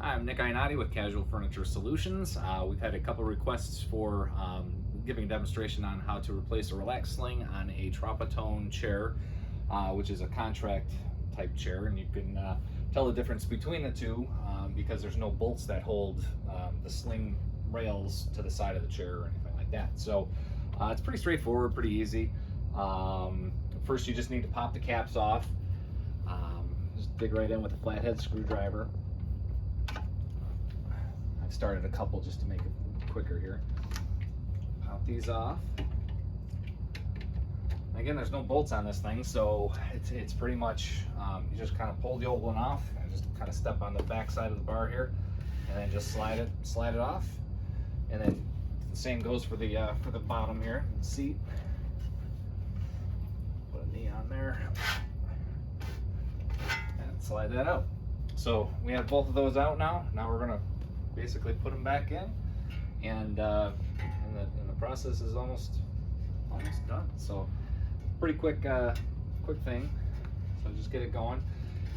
Hi, I'm Nick Ionati with Casual Furniture Solutions. We've had a couple requests for giving a demonstration on how to replace a relax sling on a Tropitone chair, which is a contract type chair, and you can tell the difference between the two because there's no bolts that hold the sling rails to the side of the chair or anything like that. So it's pretty straightforward, pretty easy. First, you just need to pop the caps off. Just dig right in with a flathead screwdriver. I've started a couple just to make it quicker here. Pop these off. Again, there's no bolts on this thing, so it's pretty much you just kind of pull the old one off and just kind of step on the back side of the bar here, and then just slide it off. And then the same goes for the bottom here, the seat. Put a knee on there and slide that out. So we have both of those out now. Now we're gonna basically put them back in, and the process is almost done. So pretty quick thing. So just get it going.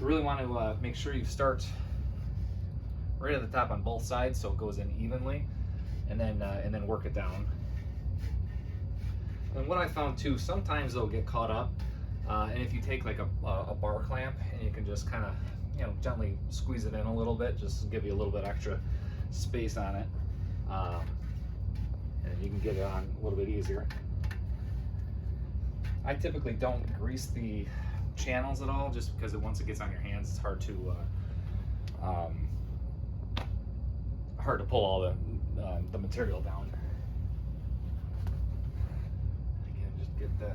You really want to make sure you start right at the top on both sides so it goes in evenly, and then work it down. And what I found too, sometimes they'll get caught up, and if you take like a bar clamp and you can just kind of gently squeeze it in a little bit, just to give you a little bit extra space on it, and you can get it on a little bit easier. I typically don't grease the channels at all, just because once it gets on your hands, it's hard to pull all the material down. Again, just get the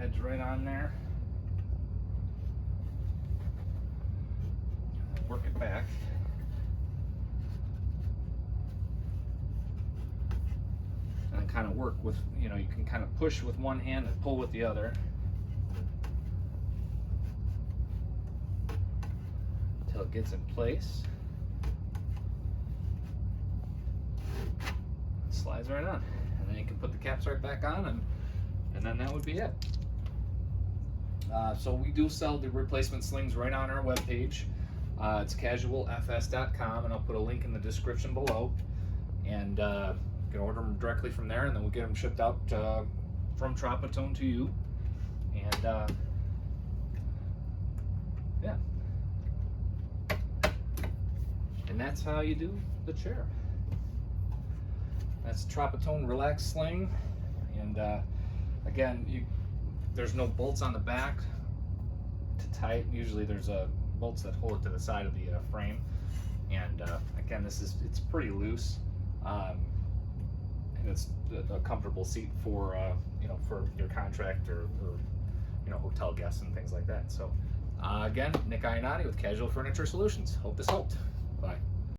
edge right on there. Work it back. And kind of work with, you can kind of push with one hand and pull with the other until it gets in place. It slides right on, and then you can put the caps right back on, and then that would be it. So we do sell the replacement slings right on our webpage. It's casualfs.com, and I'll put a link in the description below, and you can order them directly from there, and then we'll get them shipped out from Tropitone to you. And yeah, and that's how you do the chair. That's Tropitone Relax Sling, and again, there's no bolts on the back to tie it. Usually there's bolts that hold it to the side of the frame, and again, it's pretty loose, and it's a comfortable seat for for your contract or hotel guests and things like that. So again, Nick Ionati with Casual Furniture Solutions. Hope this helped. Bye.